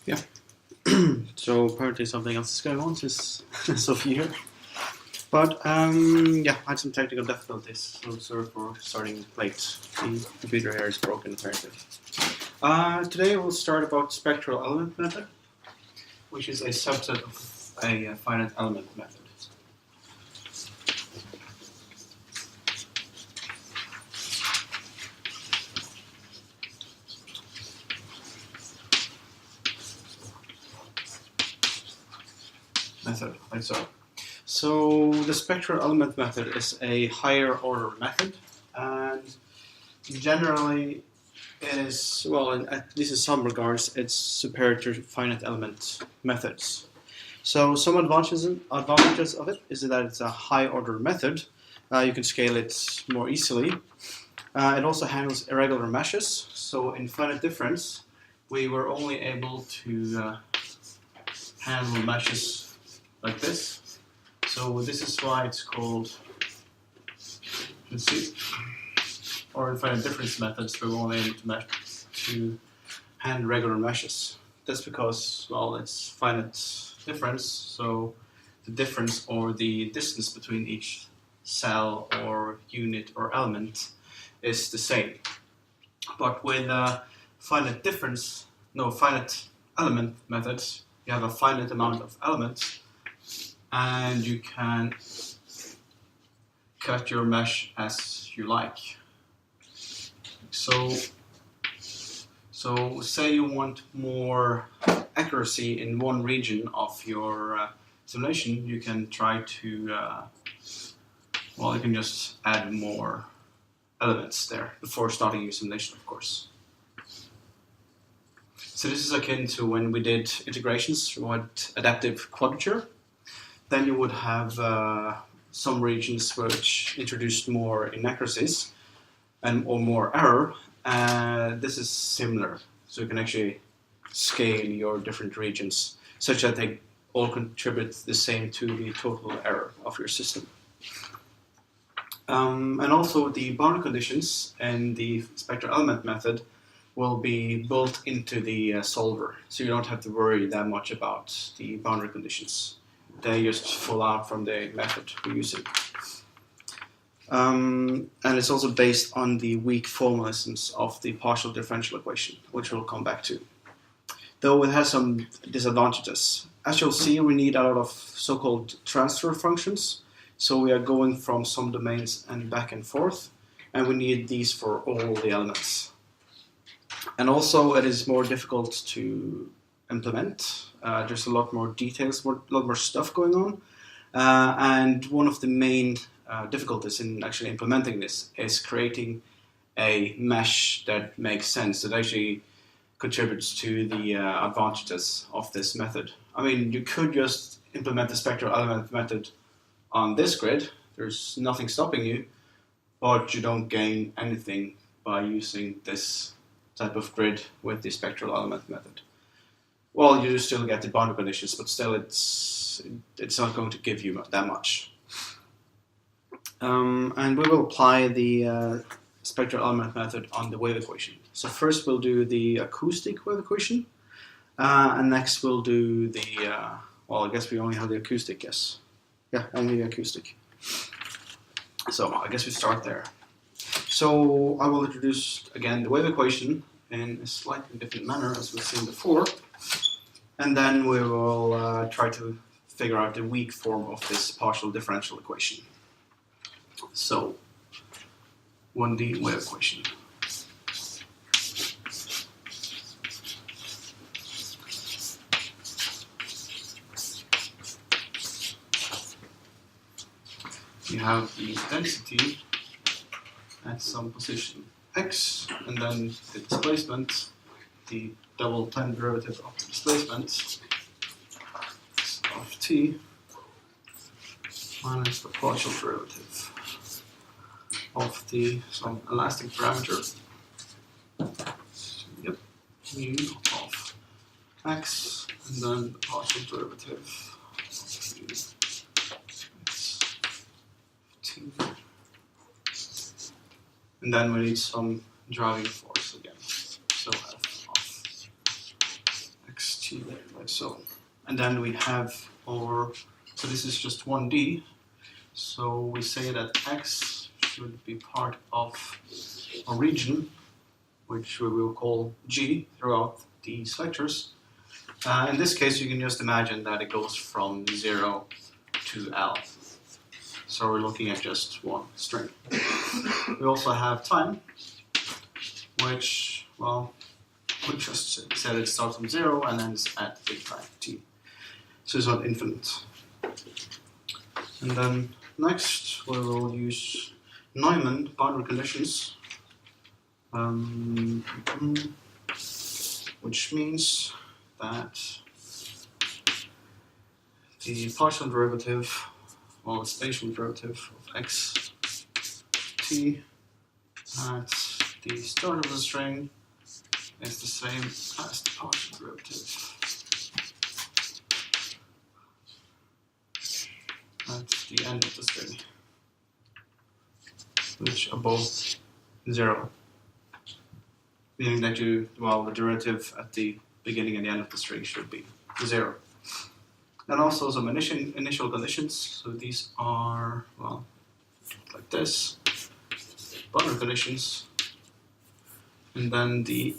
Yeah. So apparently something else is going on since Sophie here. But yeah, I had some technical difficulties, so sorry for starting late. The computer here is broken apparently. Today we'll start about spectral element method, which is a subset of a finite element method. Like so. So the spectral element method is a higher order method, and generally it is, well, at least in some regards, it's superior to finite element methods. So some advantages of it is that it's a high order method. You can scale it more easily. It also handles irregular meshes. So in finite difference, we were only able to handle meshes like this. So this is why it's called, let's see, or in finite difference methods, we were only able to handle regular meshes. That's because, well, it's finite difference, so the difference or the distance between each cell or unit or element is the same. But with finite element methods, you have a finite amount of elements, and you can cut your mesh as you like. So say you want more accuracy in one region of your simulation, you can try to, well, you can just add more elements there before starting your simulation, of course. So this is akin to when we did integrations with adaptive quadrature. Then you would have some regions which introduced more inaccuracies or more error. This is similar, so you can actually scale your different regions such that they all contribute the same to the total error of your system. And also the boundary conditions in the spectral element method will be built into the solver, so you don't have to worry that much about the boundary conditions. They just fall out from the method we're using. And it's also based on the weak formalisms of the partial differential equation, which we'll come back to. Though it has some disadvantages. As you'll see, we need a lot of so-called transfer functions. So we are going from some domains and back and forth, and we need these for all the elements. And also it is more difficult to implement. There's a lot more details, a lot more stuff going on. And one of the main difficulties in actually implementing this is creating a mesh that makes sense, that actually contributes to the advantages of this method. I mean, you could just implement the spectral element method on this grid. There's nothing stopping you, but you don't gain anything by using this type of grid with the spectral element method. Well, you still get the boundary conditions, but still it's not going to give you that much. And we will apply the spectral element method on the wave equation. So first we'll do the acoustic wave equation, and next we'll do the, well, I guess we only have the acoustic, yes. Yeah, only the acoustic. So I guess we start there. So I will introduce again the wave equation in a slightly different manner as we've seen before, and then we will try to figure out the weak form of this partial differential equation. So 1D wave equation. You have the density at some position x, and then the displacement, the double time derivative of the displacement of t minus the partial derivative of the some elastic parameter, yep, mu of x, and then the partial derivative of t. And then we need some driving force again. So f of xt, like so. And then we have our, so this is just 1D. So we say that x should be part of a region, which we will call G throughout these lectures. In this case, you can just imagine that it goes from 0 to L. So we're looking at just one string. We also have time, which, well, we just said it starts from 0 and ends at big time t. So it's not infinite. And then next we will use Neumann boundary conditions, which means that the partial derivative, or the spatial derivative of x t at the start of the string is the same as the partial derivative at the end of the string, which are both 0. Meaning that the derivative at the beginning and the end of the string should be 0. And also some initial conditions. So these are, well, like this, boundary conditions. And then the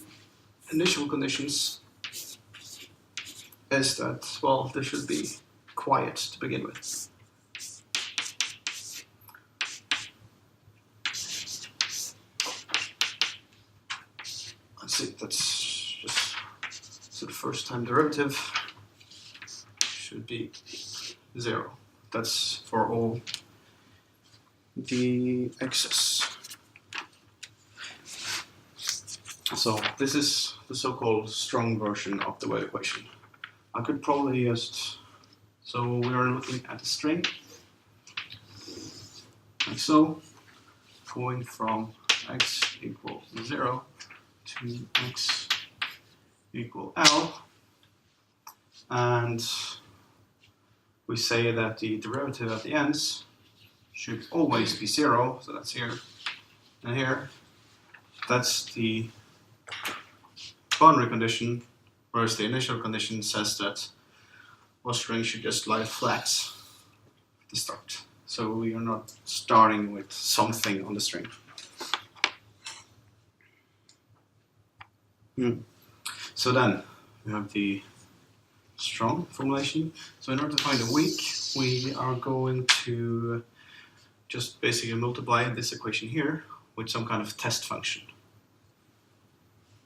initial conditions is that, well, this should be quiet to begin with. Let's see, that's just, so the first time derivative should be 0. That's for all the x's. So this is the so-called strong version of the wave equation. I could probably just, so we are looking at a string, like so, going from x equal 0 to x equal L, and we say that the derivative at the ends should always be 0, so that's here and here. That's the boundary condition, whereas the initial condition says that our string should just lie flat at the start. So we are not starting with something on the string. So then we have the strong formulation. So in order to find a weak, we are going to just basically multiply this equation here with some kind of test function.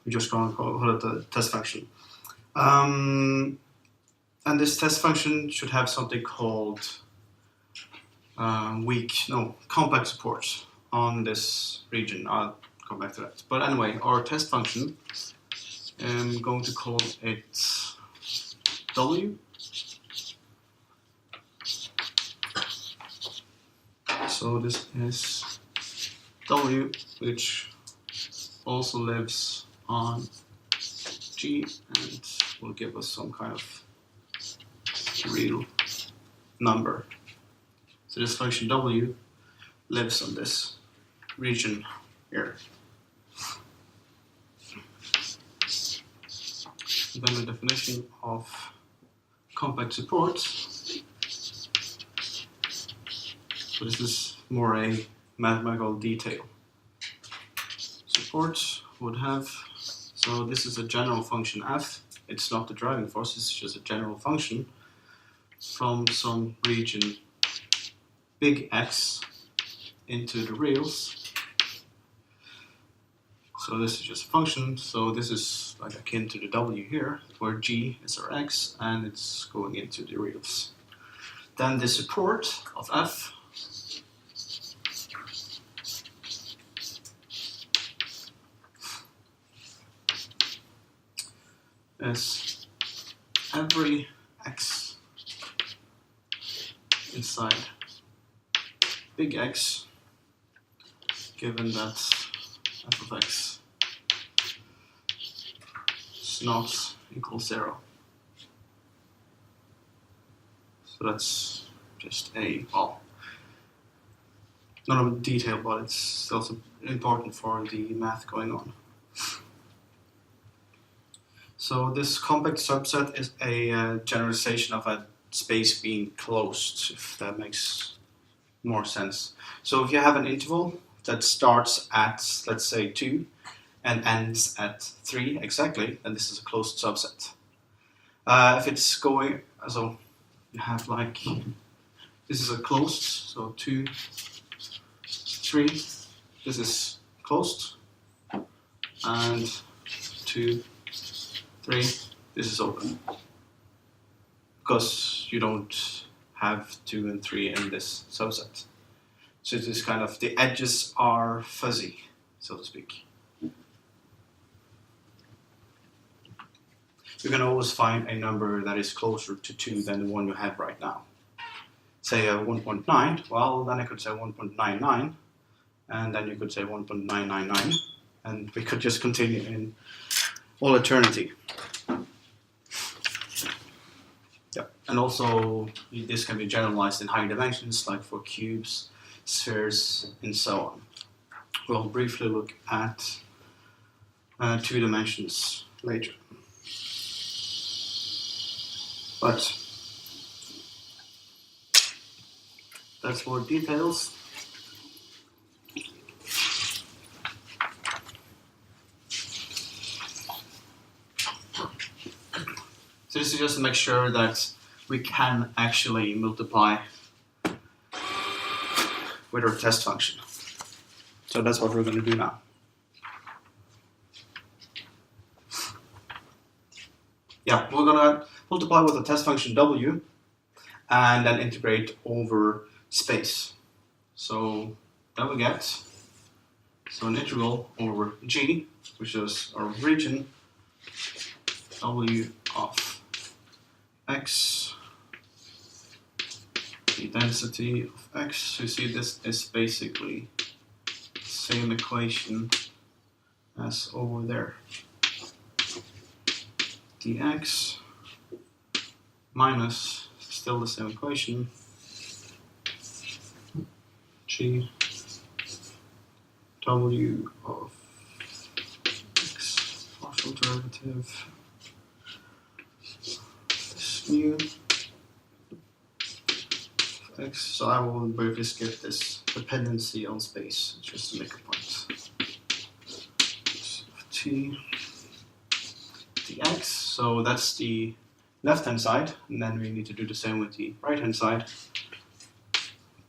We're just going to call it the test function. And this test function should have something called compact support on this region. I'll come back to that. But anyway, our test function, I'm going to call it W. So this is W, which also lives on G and will give us some kind of real number. So this function W lives on this region here. And then the definition of compact support. So this is more a mathematical detail. Support would have, so this is a general function f. It's not the driving force, it's just a general function from some region big X into the reals. So this is just a function, so this is like akin to the W here, where G is our X and it's going into the reals. Then the support of F is every X inside big X, given that f of x is not equal 0. So that's just a, well, not a detail, but it's also important for the math going on. So this compact subset is a generalization of a space being closed, if that makes more sense. So if you have an interval that starts at, let's say, 2 and ends at 3 exactly, then this is a closed subset. If it's going, so you have like, this is a closed, so 2, 3, this is closed, and 2, 3, this is open. Because you don't have 2 and 3 in this subset. So it is kind of, the edges are fuzzy, so to speak. You can always find a number that is closer to 2 than the one you have right now. Say 1.9, well then I could say 1.99, and then you could say 1.999, and we could just continue in all eternity. Yeah. And also this can be generalized in higher dimensions, like for cubes, spheres, and so on. We'll briefly look at 2 dimensions later. But that's more details. So this is just to make sure that we can actually multiply with our test function. So that's what we're going to do now. Yeah, we're going to multiply with the test function w and then integrate over space. So that we get, so an integral over g, which is our region, w of x, the density of x. You see this is basically the same equation as over there. dx minus, still the same equation, g w of x partial derivative this mu of x. So I will briefly skip this dependency on space just to make a point. T dx, so that's the left hand side, and then we need to do the same with the right hand side.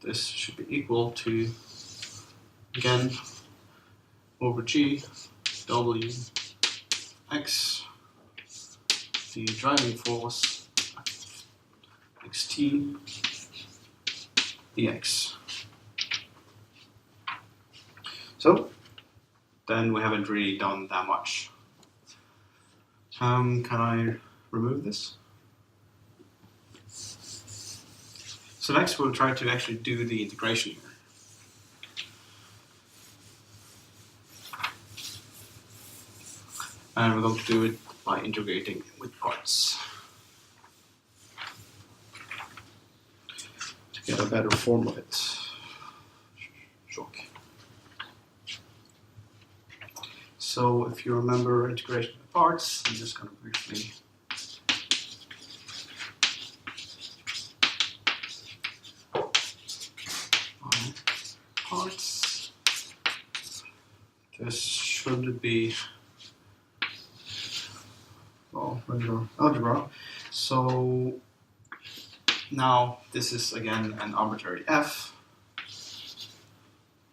This should be equal to, again, over g w x, the driving force xt dx. So then we haven't really done that much. Can I remove this? So next we'll try to actually do the integration here. And we're going to do it by integrating with parts to get a better form of it. So if you remember integration with parts, I'm just going to briefly parts. This should be regular algebra. So now this is again an arbitrary f,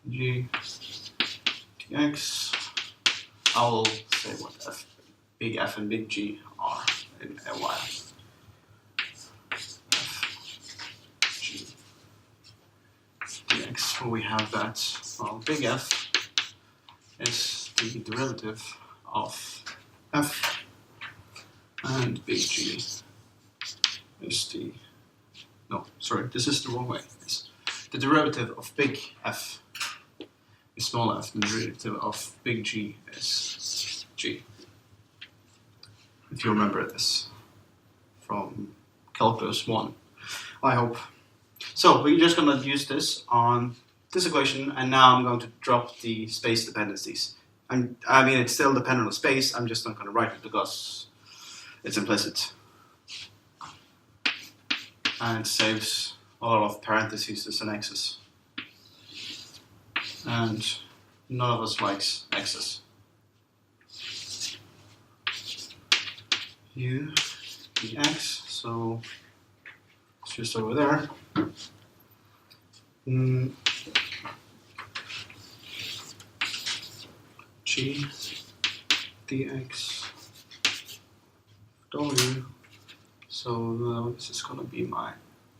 g dx. I will say what f, big F and big G are in a while. F, G, dx. We have that, well, big F is the derivative of f, and big G is the, no, sorry, this is the wrong way. It's the derivative of big F is small f, and the derivative of big G is G. If you remember this from Calculus 1, I hope. So we're just going to use this on this equation, and now I'm going to drop the space dependencies. I mean, it's still dependent on space, I'm just not going to write it because it's implicit. And it saves a lot of parentheses and x's. And none of us likes x's. U, dx, so it's just over there. G, dx, w. So now this is going to be my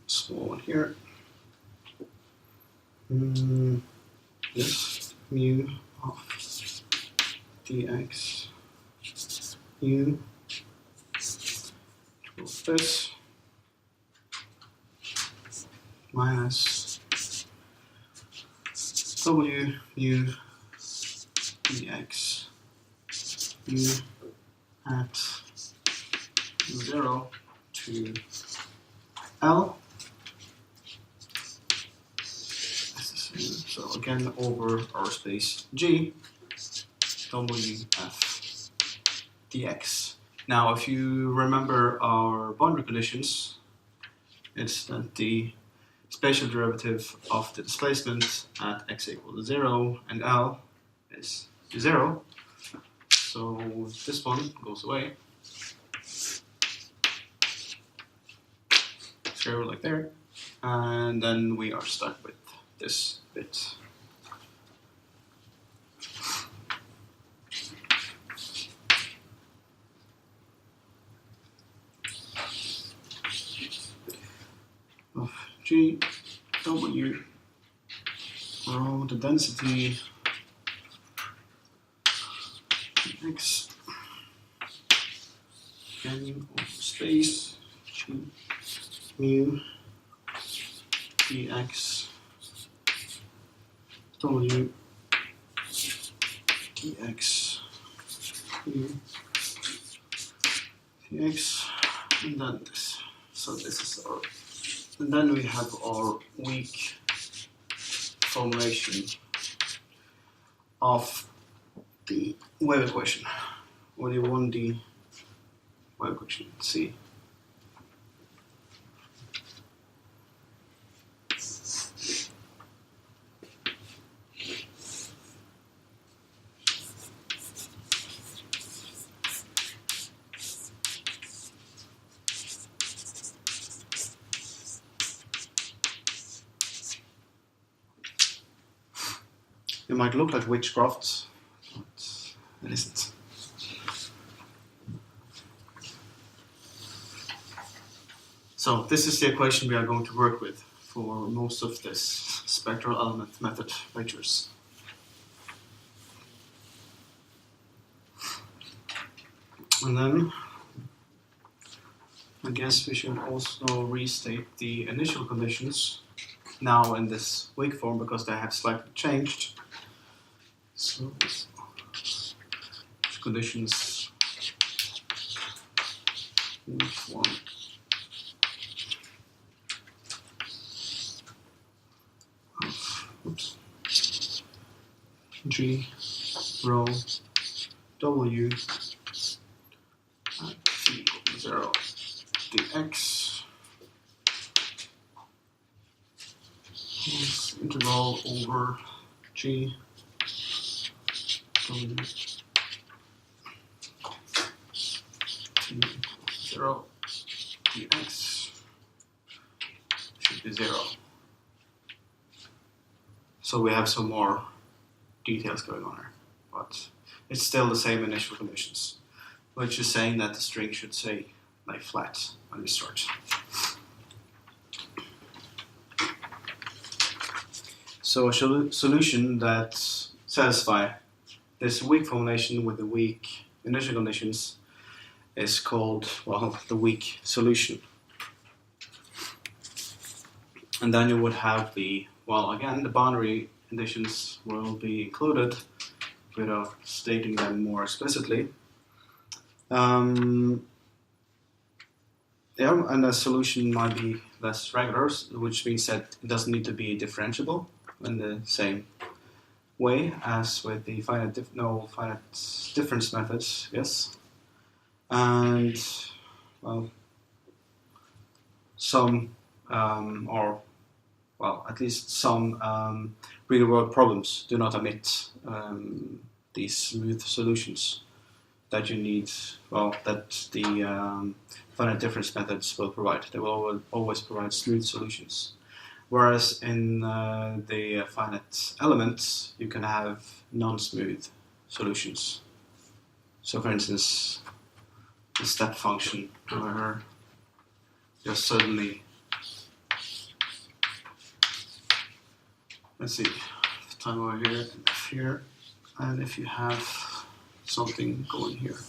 small one here. This mu of dx u equals this minus w mu dx u at 0 to L. So again, over our space G, WF dx. Now, if you remember our boundary conditions, it's that the spatial derivative of the displacement at x equals 0 and L is 0. So this one goes away. 0 like there. And then we are stuck with this bit. Of G, W, rho, the density, x, again, over space, G, mu, dx, w, dx, u, dx, and then this. So this is our, and then we have our weak formulation of the wave equation, or the 1D wave equation, C. It might look like witchcraft, but it isn't. So this is the equation we are going to work with for most of this spectral element method lectures. And then I guess we should also restate the initial conditions now in this weak form because they have slightly changed. So conditions weak form. Oops. G rho W at t equals 0 dx is integral over G W t equals 0 dx should be 0. So we have some more details going on here, but it's still the same initial conditions, which is saying that the string should say lie flat when we start. So a solution that satisfies this weak formulation with the weak initial conditions is called, well, the weak solution. And then you would have the, well, again, the boundary conditions will be included without stating them more explicitly. Yeah, and the solution might be less regular, which means that it doesn't need to be differentiable in the same way as with the finite difference methods, yes. and well, some or well, at least some real-world problems do not omit these smooth solutions that you need. Well, that the finite difference methods will provide. They will always provide smooth solutions. Whereas in the finite elements, you can have non-smooth solutions. So, for instance, the step function, where just suddenly, let's see, time over here and here, and if you have something going here,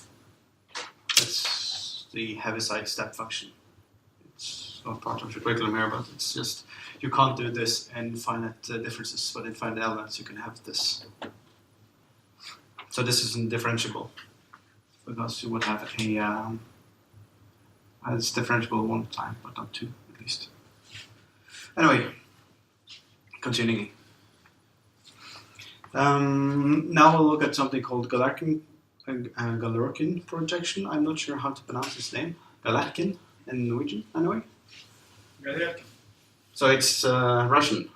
that's the Heaviside step function. It's not part of the curriculum here, but it's just, you can't do this in finite differences, but in finite elements you can have this. So this isn't differentiable, because you would have a, it's differentiable one time, but not two, at least. Anyway, continuing. Now we'll look at something called Galerkin projection. I'm not sure how to pronounce his name. Galerkin in Norwegian, anyway. Galerkin. So it's Russian.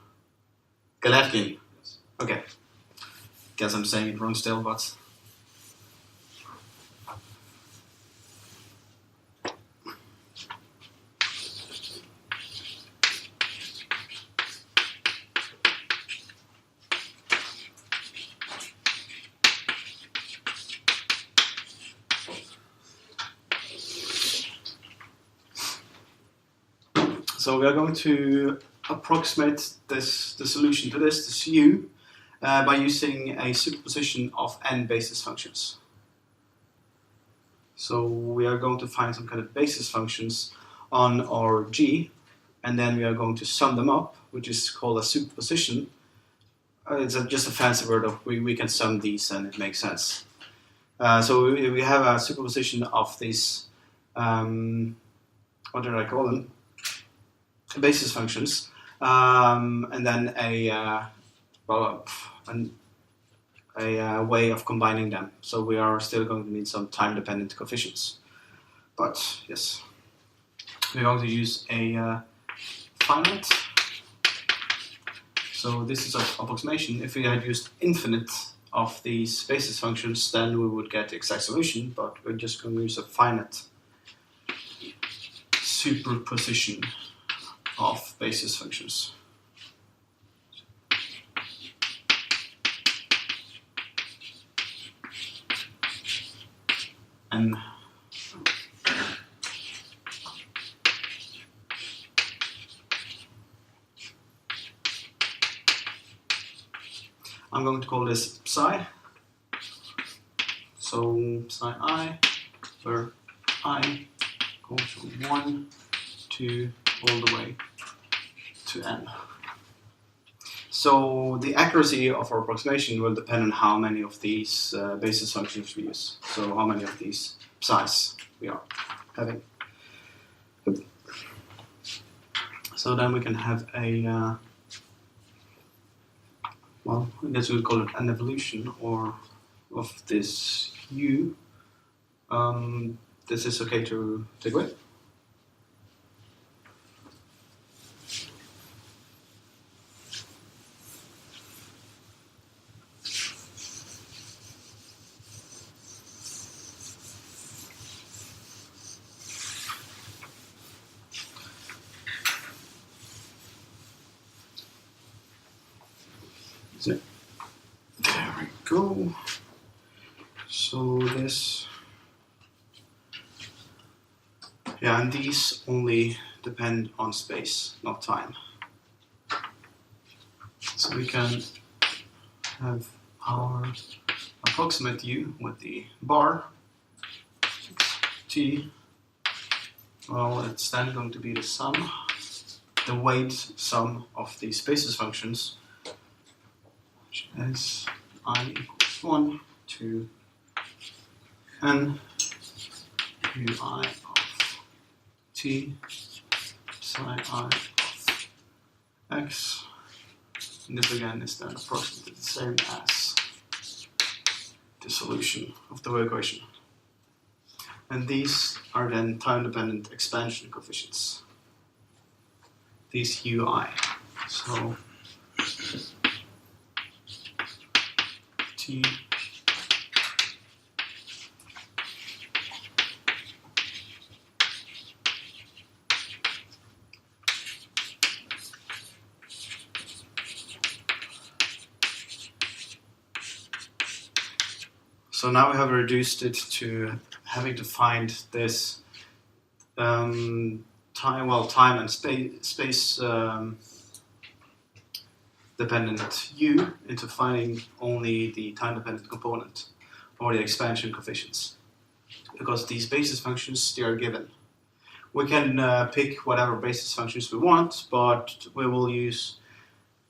Galerkin. Yes. Okay. Guess I'm saying it wrong still, but so we are going to approximate the solution to this U, by using a superposition of n basis functions. So we are going to find some kind of basis functions on our G, and then we are going to sum them up, which is called a superposition. It's just a fancy word of we can sum these and it makes sense. So we have a superposition of these, what did I call them? Basis functions, and then a way of combining them. So we are still going to need some time-dependent coefficients. But yes, we're going to use a finite. So this is an approximation. If we had used infinite of these basis functions, then we would get the exact solution, but we're just going to use a finite superposition of basis functions. And I'm going to call this psi. So psi I, where I goes from 1 to all the way to n. So the accuracy of our approximation will depend on how many of these basis functions we use. So how many of these psi's we are having. So then we can have a, well, I guess we'll call it an evolution or of this U. This is okay to take with. There we go. So this, yeah, and these only depend on space, not time. So we can have our approximate U with the bar T. Well, it's then going to be the sum, the weight sum of these basis functions, which is I equals 1 to n ui of t psi I of x. And this again is then approximately the same as the solution of the wave equation. And these are then time-dependent expansion coefficients. These UI. So T So now we have reduced it to having to find this time and space dependent U into finding only the time dependent component or the expansion coefficients, because these basis functions, they are given. We can pick whatever basis functions we want, but we will use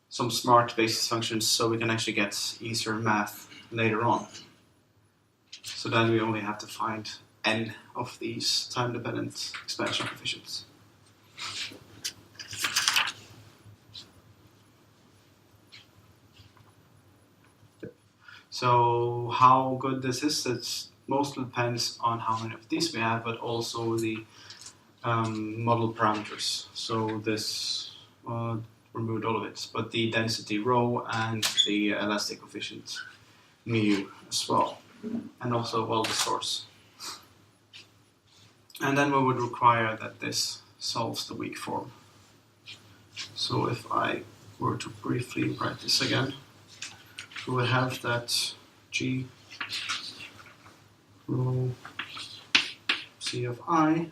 some smart basis functions so we can actually get easier math later on. So then we only have to find n of these time-dependent expansion coefficients. So how good this is, it mostly depends on how many of these we have, but also the model parameters. So this removed all of it, but the density rho and the elastic coefficient mu as well. And also, well, the source. And then we would require that this solves the weak form. So if I were to briefly write this again, we would have that G rho C of I.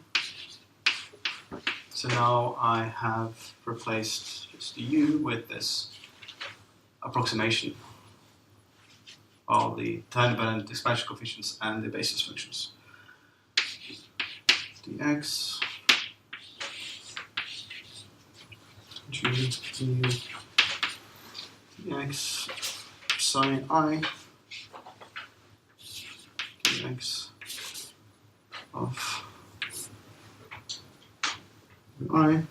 So now I have replaced just the U with this approximation of the time-dependent expansion coefficients and the basis functions. dx G du dx sine I dx of I.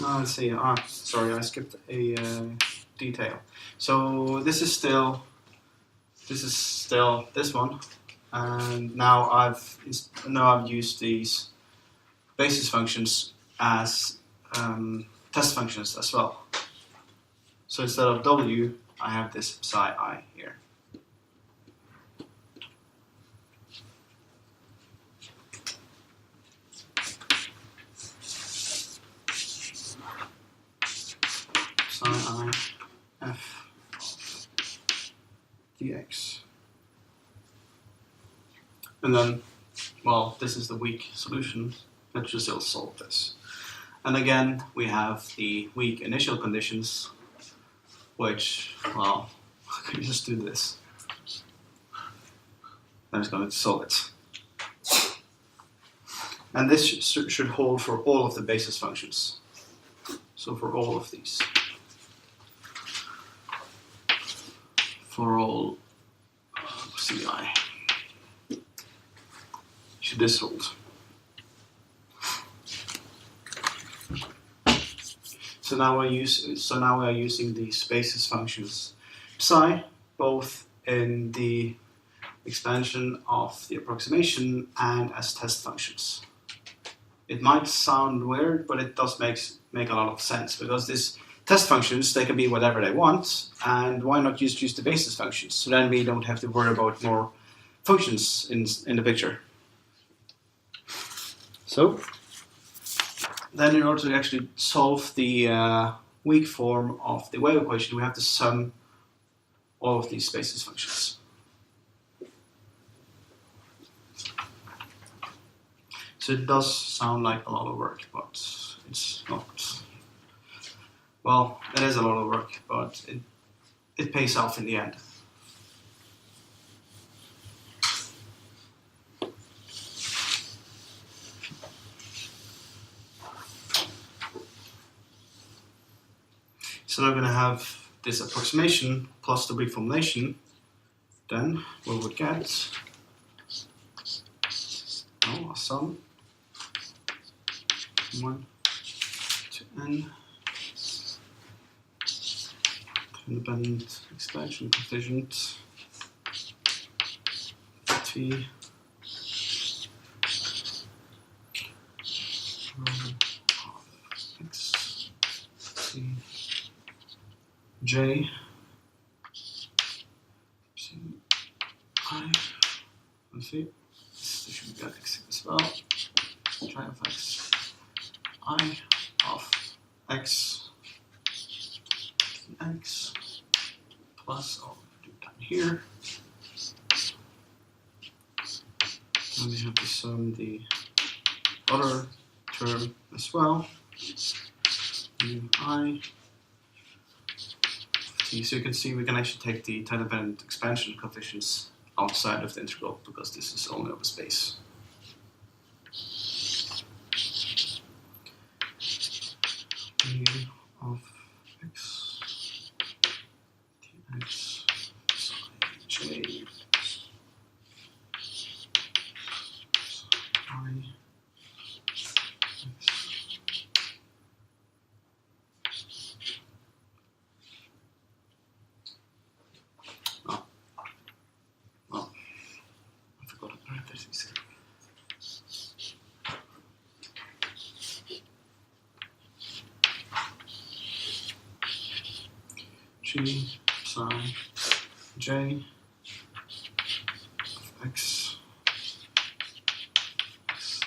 Let's see. Sorry, I skipped a detail. So this is still this one, and now I've used these basis functions as test functions as well. So instead of W, I have this psi I here. Psi I f dx. And then, well, this is the weak solution. Let's just still solve this. And again, we have the weak initial conditions, which, well, I can just do this. I'm just going to solve it. And this should hold for all of the basis functions. So for all of these. For all CI. Should this hold? So now we are using these basis functions psi, both in the expansion of the approximation and as test functions. It might sound weird, but it does make a lot of sense, because these test functions, they can be whatever they want, and why not just use the basis functions? So then we don't have to worry about more functions in the picture. So then, in order to actually solve the weak form of the wave equation, we have to sum all of these basis functions. So it does sound like a lot of work, but it's not. Well, it is a lot of work, but it pays off in the end. So now we're going to have this approximation plus the reformulation. Then we would get a sum 1 to n independent expansion coefficient t J, C, I, let's see, this should be x as well, j of x, I of x, x, plus, I'll do it down here, and we have to sum the other term as well, I, t. So you can see we can actually take the time-dependent expansion coefficients outside of the integral because this is only over space. U of x, dx, j, I, x. Oh, well, I forgot to write this. G psi j of x,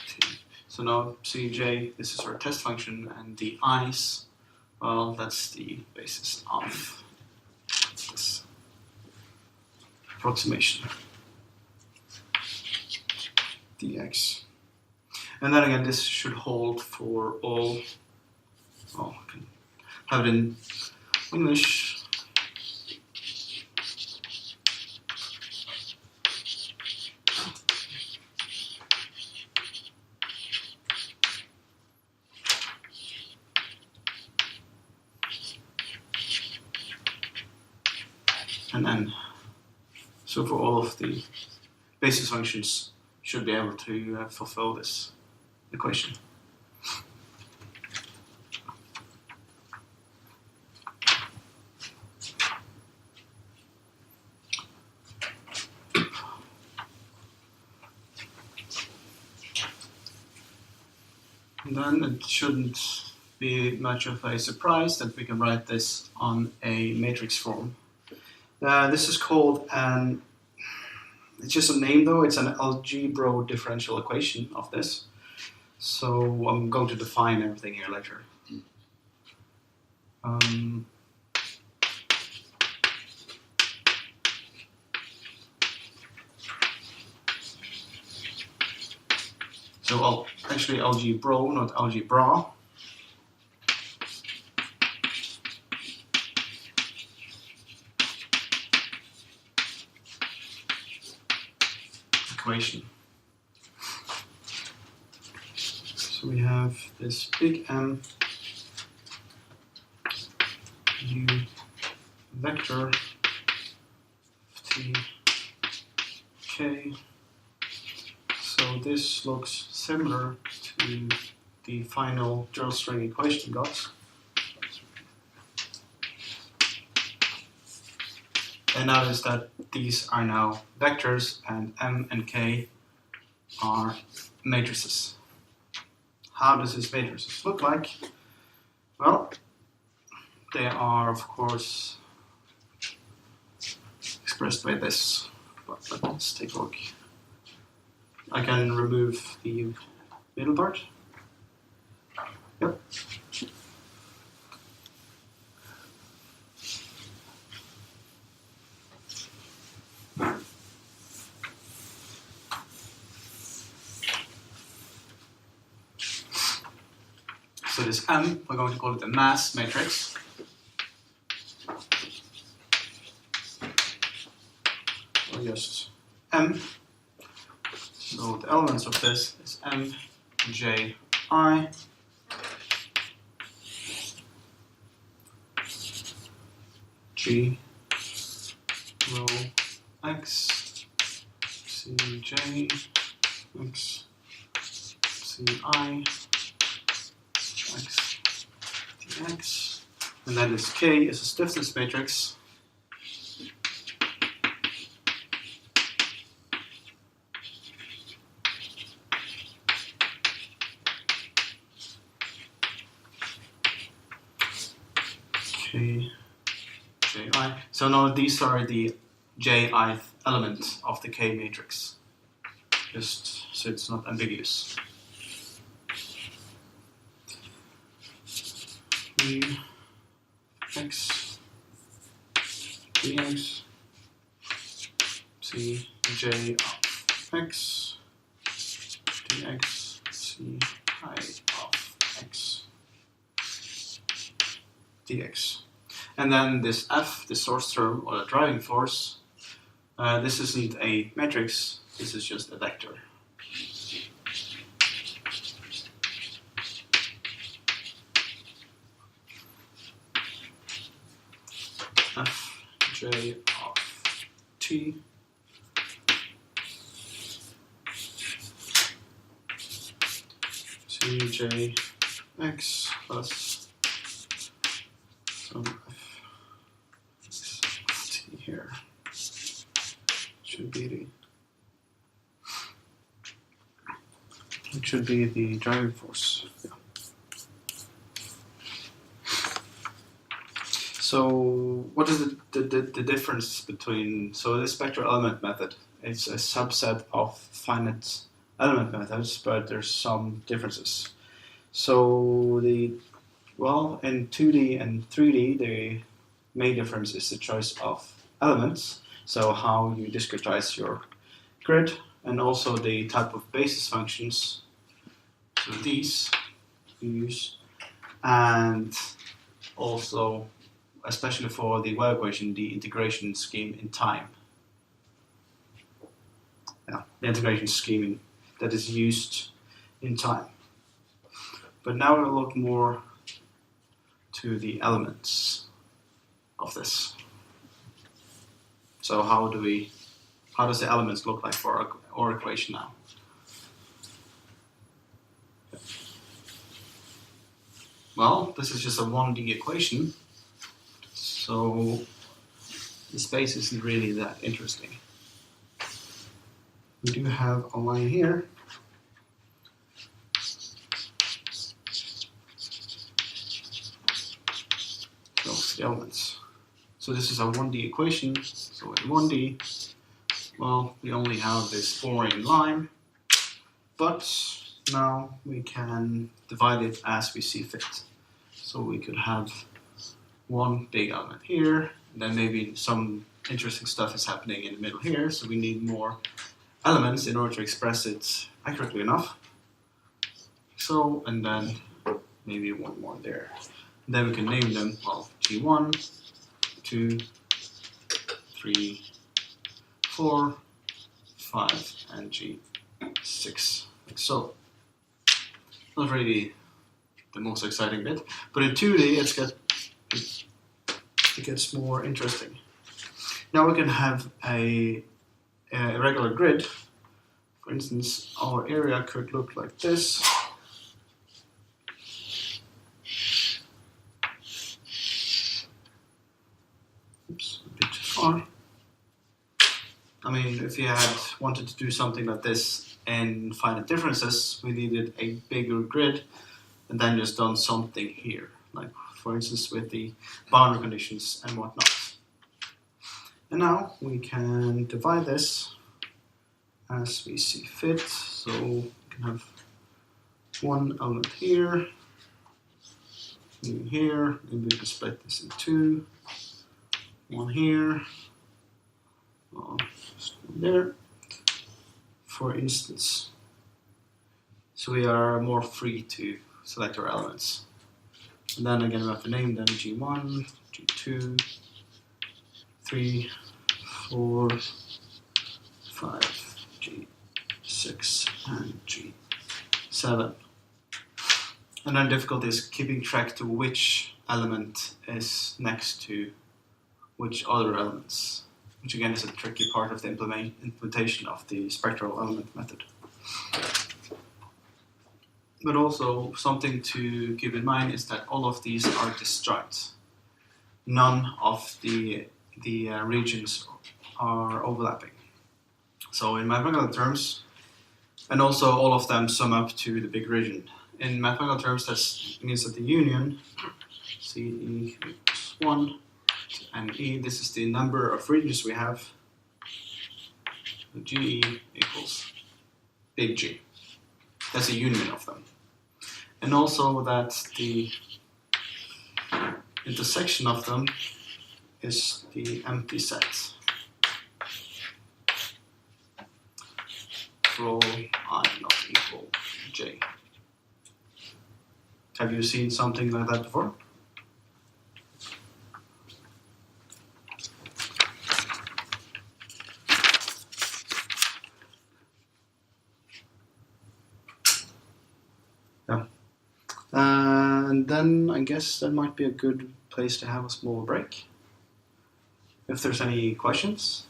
t. So now cj, this is our test function, and the i's, well, that's the basis of this approximation dx. And then again, this should hold for all, well, I can have it in English. And then, so for all of the basis functions, should be able to fulfill this equation. And then it shouldn't be much of a surprise that we can write this on a matrix form. This is called an, it's just a name though, it's an algebra differential equation of this. So I'm going to define everything here later. So actually algebra, not algebra. Equation. So we have this big M U vector T K. So this looks similar to the final drill string equation we got. And notice that these are now vectors and M and K are matrices. How does this matrices look like? Well, they are of course expressed by this, but let's take a look. I can remove the middle part. Yep. So this M, we're going to call it a mass matrix. Or just M. So the elements of this is M, J, I. G, rho, X, C, J, X, C, I, X, dx. And then this K is a stiffness matrix. K, I. So now these are the jith element of the K matrix, just so it's not ambiguous. X dx c j of x dx c I of x dx. And then this f, the source term or the driving force, this isn't a matrix, this is just a vector. F j of t c j x plus some f t here should be the driving force. Yeah. So what is the difference between, so this spectral element method, it's a subset of finite element methods, but there's some differences. So in 2D and 3D, the main difference is the choice of elements, so how you discretize your grid, and also the type of basis functions, so these you use, and also, especially for the wave equation, the integration scheme in time. Yeah, the integration scheme that is used in time. But now we'll look more to the elements of this. So how does the elements look like for our equation now? Well, this is just a 1D equation, so the space isn't really that interesting. We do have a line here. Those elements. So this is a 1D equation. So in 1D, well, we only have this boring line, but now we can divide it as we see fit. So we could have one big element here, and then maybe some interesting stuff is happening in the middle here, so we need more elements in order to express it accurately enough. So, and then maybe one more there. And then we can name them, well, G1, 2, 3, 4, 5, and G6, like so. Not really the most exciting bit, but in 2D it gets more interesting. Now we can have a regular grid. For instance, our area could look like this. Oops, a bit too far. I mean, if you had wanted to do something like this and find the differences, we needed a bigger grid and then just done something here, like for instance with the boundary conditions and whatnot. And now we can divide this as we see fit. So we can have one element here, here, and we can split this in two. One here, just one there, for instance. So we are more free to select our elements. And then again we have to name them G1, G2, 3, 4, 5, G6, and G7. And then difficulty is keeping track to which element is next to which other elements, which again is a tricky part of the implementation of the spectral element method. But also something to keep in mind is that all of these are disjoint. None of the regions are overlapping. So in mathematical terms, and also all of them sum up to the big region. In mathematical terms, that means that the union CE equals 1 and E, this is the number of regions we have. G equals big G. That's a union of them. And also that the intersection of them is the empty set for all I not equal J. Have you seen something like that before? Yeah. And then I guess that might be a good place to have a small break. If there's any questions.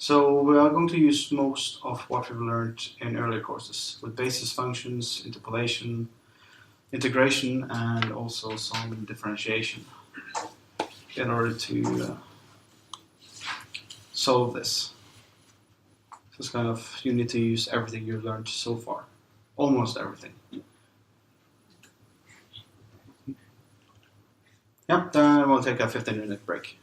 So we are going to use most of what we've learned in earlier courses with basis functions, interpolation, integration, and also some differentiation in order to solve this. So it's kind of, you need to use everything you've learned so far, almost everything. Yep, then we'll take a 15-minute break.